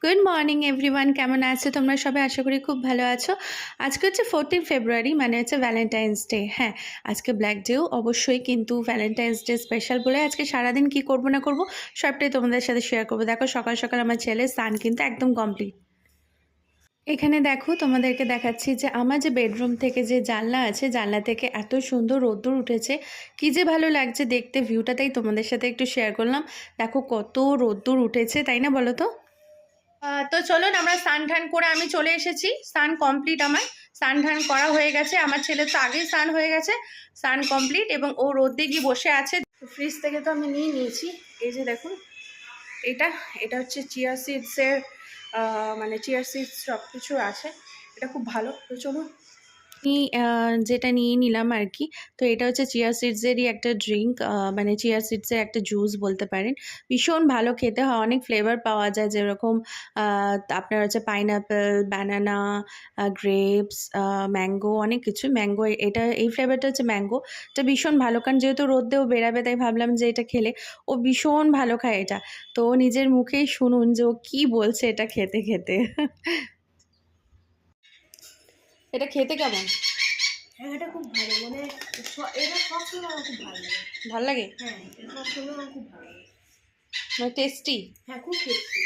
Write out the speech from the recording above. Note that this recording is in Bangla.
গুড মর্নিং এভরিওয়ান, কেমন আছো তোমরা সবাই? আশা করি খুব ভালো আছো। আজকে হচ্ছে 14 ফেব্রুয়ারি, মানে হচ্ছে ভ্যালেন্টাইন্স ডে। হ্যাঁ, আজকে ব্ল্যাক ডেও অবশ্যই, কিন্তু ভ্যালেন্টাইন্স ডে স্পেশাল বলে আজকে সারাদিন কি করব না করব সবটাই তোমাদের সাথে শেয়ার করবো। দেখো, সকাল সকাল আমার ছেলের স্নান কিন্তু একদম কমপ্লিট। এখানে দেখো, তোমাদেরকে দেখাচ্ছি যে আমার যে বেডরুম থেকে যে জানলা আছে, জানলা থেকে এত সুন্দর রোদ্দুর উঠেছে, কি যে ভালো লাগছে দেখতে ভিউটা, তাই তোমাদের সাথে একটু শেয়ার করলাম। দেখো কত রোদ্দুর উঠেছে, তাই না বলো তো? তো চলুন, আমরা স্নান টান করে আমি চলে এসেছি। স্নান কমপ্লিট, আমার স্নান টান করা হয়ে গেছে। আমার ছেলে তো আগেই স্নান হয়ে গেছে, স্নান কমপ্লিট, এবং ও রোদে গিয়ে বসে আছে। ফ্রিজ থেকে তো আমি নিয়ে নিয়েছি, এই যে দেখুন, এটা এটা হচ্ছে চিয়া সিডসের, মানে চিয়া সিডস সব কিছু আছে, এটা খুব ভালো। তো চলুন, আমি যেটা নিয়ে নিলাম আর কি। তো এটা হচ্ছে চিয়া সিডসেরই একটা ড্রিঙ্ক, মানে চিয়া সিডসের একটা জুস বলতে পারেন। ভীষণ ভালো খেতে হয়, অনেক ফ্লেভার পাওয়া যায়, যেরকম আপনার হচ্ছে পাইনঅ্যাপেল, ব্যানানা, গ্রেপস, ম্যাঙ্গো, অনেক কিছু। ম্যাঙ্গো, এটা এই ফ্লেভারটা হচ্ছে ম্যাঙ্গো। এটা ভীষণ ভালো, কারণ যেহেতু রোদেও বেরাবে, তাই ভাবলাম যে এটা খেলে ও ভীষণ ভালো খায় এটা। তো ও নিজের মুখেই শুনুন যে ও কী বলছে এটা খেতে খেতে। এটা খেতে কেমন? হ্যাঁ, এটা খুব ভালো, মানে এটা সবসময় আমার খুব ভালো লাগে। ভাল লাগে? হ্যাঁ, এটা সবসময় আমার খুব ভালো লাগে। মানে টেস্টি? হ্যাঁ, খুব টেস্টি।